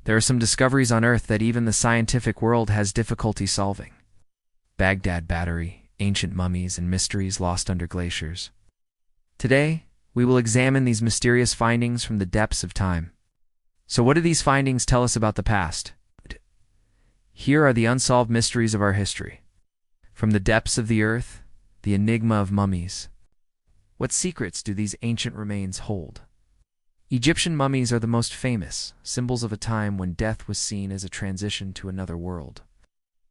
There are some discoveries on Earth that even the scientific world has difficulty solving. Baghdad Battery, ancient mummies, and mysteries lost under glaciers. Today, we will examine these mysterious findings from the depths of time. So what do these findings tell us about the past? Here are the unsolved mysteries of our history. From the depths of the earth, the enigma of mummies. What secrets do these ancient remains hold? Egyptian mummies are the most famous, symbols of a time when death was seen as a transition to another world.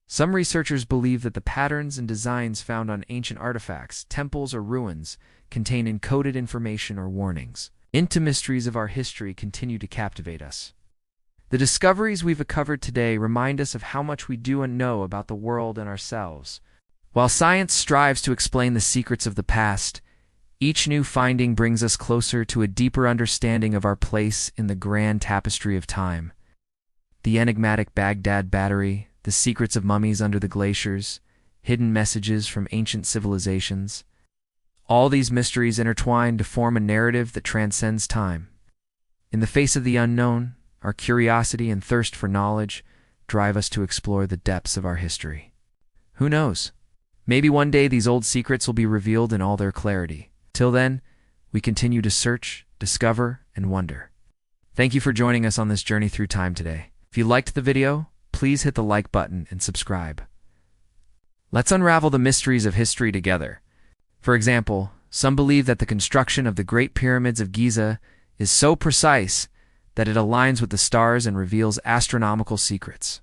Some researchers believe that the patterns and designs found on ancient artifacts, temples, or ruins contain encoded information or warnings. The mysteries of our history continue to captivate us. The discoveries we've covered today remind us of how much we do and know about the world and ourselves. While science strives to explain the secrets of the past, each new finding brings us closer to a deeper understanding of our place in the grand tapestry of time. The enigmatic Baghdad Battery, the secrets of mummies under the glaciers, hidden messages from ancient civilizations. All these mysteries intertwine to form a narrative that transcends time. In the face of the unknown, our curiosity and thirst for knowledge drive us to explore the depths of our history. Who knows? Maybe one day these old secrets will be revealed in all their clarity. Till then, we continue to search, discover, and wonder. Thank you for joining us on this journey through time today. If you liked the video, please hit the like button and subscribe. Let's unravel the mysteries of history together. For example, some believe that the construction of the Great Pyramids of Giza is so precise that it aligns with the stars and reveals astronomical secrets.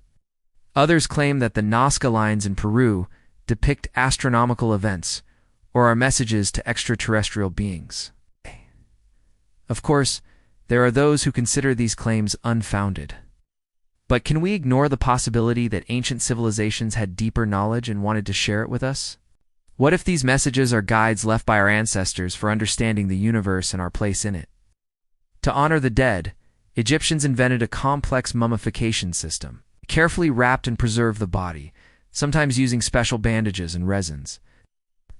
Others claim that the Nazca lines in Peru depict astronomical events or are messages to extraterrestrial beings. Of course, there are those who consider these claims unfounded. But can we ignore the possibility that ancient civilizations had deeper knowledge and wanted to share it with us? What if these messages are guides left by our ancestors for understanding the universe and our place in it? To honor the dead, Egyptians invented a complex mummification system. They carefully wrapped and preserved the body, sometimes using special bandages and resins.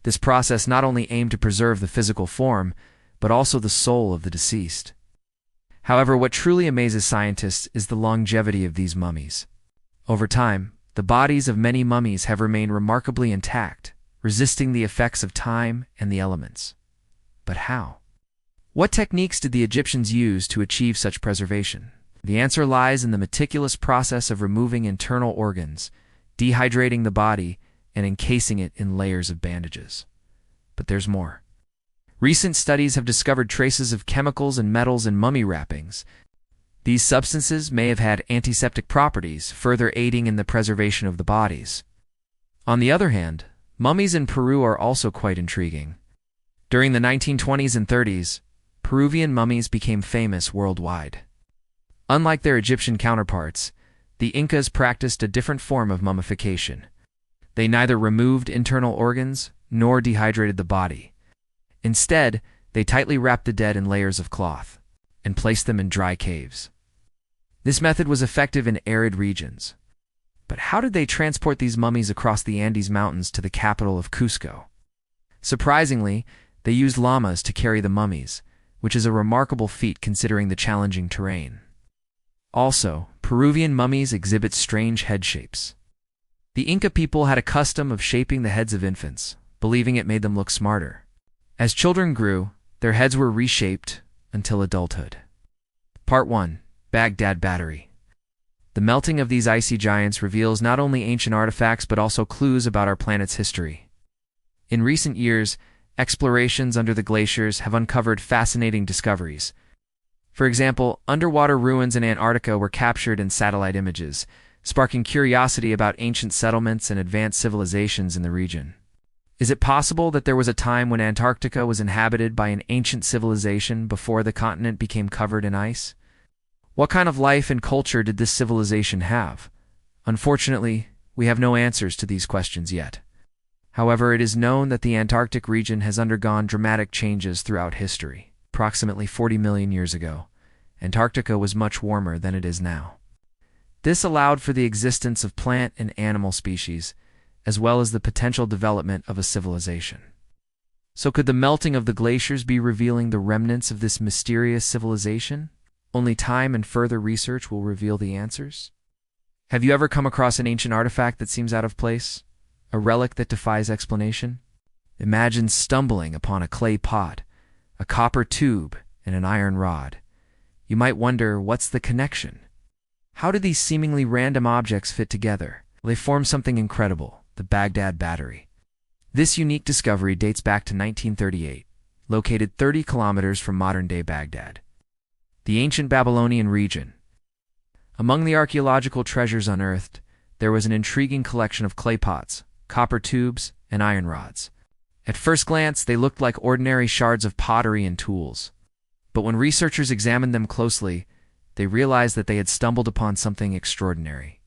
This process not only aimed to preserve the physical form, but also the soul of the deceased. However, what truly amazes scientists is the longevity of these mummies. Over time, the bodies of many mummies have remained remarkably intact, resisting the effects of time and the elements. But how? What techniques did the Egyptians use to achieve such preservation? The answer lies in the meticulous process of removing internal organs, dehydrating the body, and encasing it in layers of bandages. But there's more. Recent studies have discovered traces of chemicals and metals in mummy wrappings. These substances may have had antiseptic properties, further aiding in the preservation of the bodies. On the other hand, mummies in Peru are also quite intriguing. During the 1920s and 30s, Peruvian mummies became famous worldwide. Unlike their Egyptian counterparts, the Incas practiced a different form of mummification. They neither removed internal organs nor dehydrated the body. Instead, they tightly wrapped the dead in layers of cloth and placed them in dry caves. This method was effective in arid regions. But how did they transport these mummies across the Andes Mountains to the capital of Cusco? Surprisingly, they used llamas to carry the mummies, which is a remarkable feat considering the challenging terrain. Also, Peruvian mummies exhibit strange head shapes. The Inca people had a custom of shaping the heads of infants, believing it made them look smarter. As children grew, their heads were reshaped until adulthood. Part 1. Baghdad Battery. The melting of these icy giants reveals not only ancient artifacts but also clues about our planet's history. In recent years, explorations under the glaciers have uncovered fascinating discoveries. For example, underwater ruins in Antarctica were captured in satellite images, sparking curiosity about ancient settlements and advanced civilizations in the region. Is it possible that there was a time when Antarctica was inhabited by an ancient civilization before the continent became covered in ice? What kind of life and culture did this civilization have? Unfortunately, we have no answers to these questions yet. However, it is known that the Antarctic region has undergone dramatic changes throughout history. Approximately 40 million years ago, Antarctica was much warmer than it is now. This allowed for the existence of plant and animal species, as well as the potential development of a civilization. So could the melting of the glaciers be revealing the remnants of this mysterious civilization? Only time and further research will reveal the answers. Have you ever come across an ancient artifact that seems out of place? A relic that defies explanation? Imagine stumbling upon a clay pot, a copper tube, and an iron rod. You might wonder, what's the connection? How did these seemingly random objects fit together? They form something incredible, the Baghdad Battery. This unique discovery dates back to 1938, located 30 kilometers from modern-day Baghdad, the ancient Babylonian region. Among the archaeological treasures unearthed, there was an intriguing collection of clay pots, copper tubes, and iron rods. At first glance, they looked like ordinary shards of pottery and tools. But when researchers examined them closely, they realized that they had stumbled upon something extraordinary.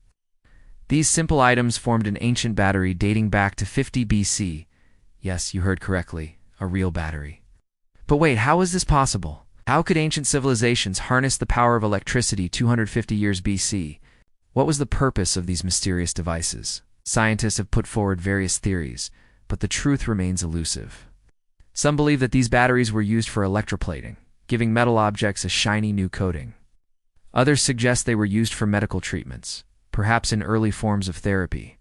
These simple items formed an ancient battery dating back to 50 BC. Yes, you heard correctly, a real battery. But wait, how is this possible? How could ancient civilizations harness the power of electricity 250 years BC? What was the purpose of these mysterious devices? Scientists have put forward various theories, but the truth remains elusive. Some believe that these batteries were used for electroplating, giving metal objects a shiny new coating. Others suggest they were used for medical treatments, perhaps in early forms of therapy.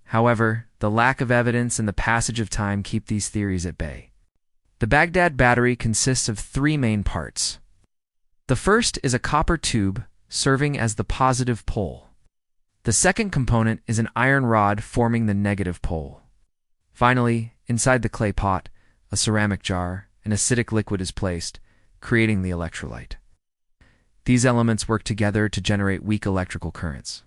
However, the lack of evidence and the passage of time keep these theories at bay. The Baghdad Battery consists of three main parts. The first is a copper tube serving as the positive pole. The second component is an iron rod forming the negative pole. Finally, inside the clay pot, a ceramic jar, an acidic liquid is placed, creating the electrolyte. These elements work together to generate weak electrical currents.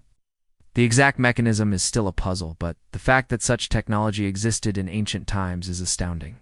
The exact mechanism is still a puzzle, but the fact that such technology existed in ancient times is astounding.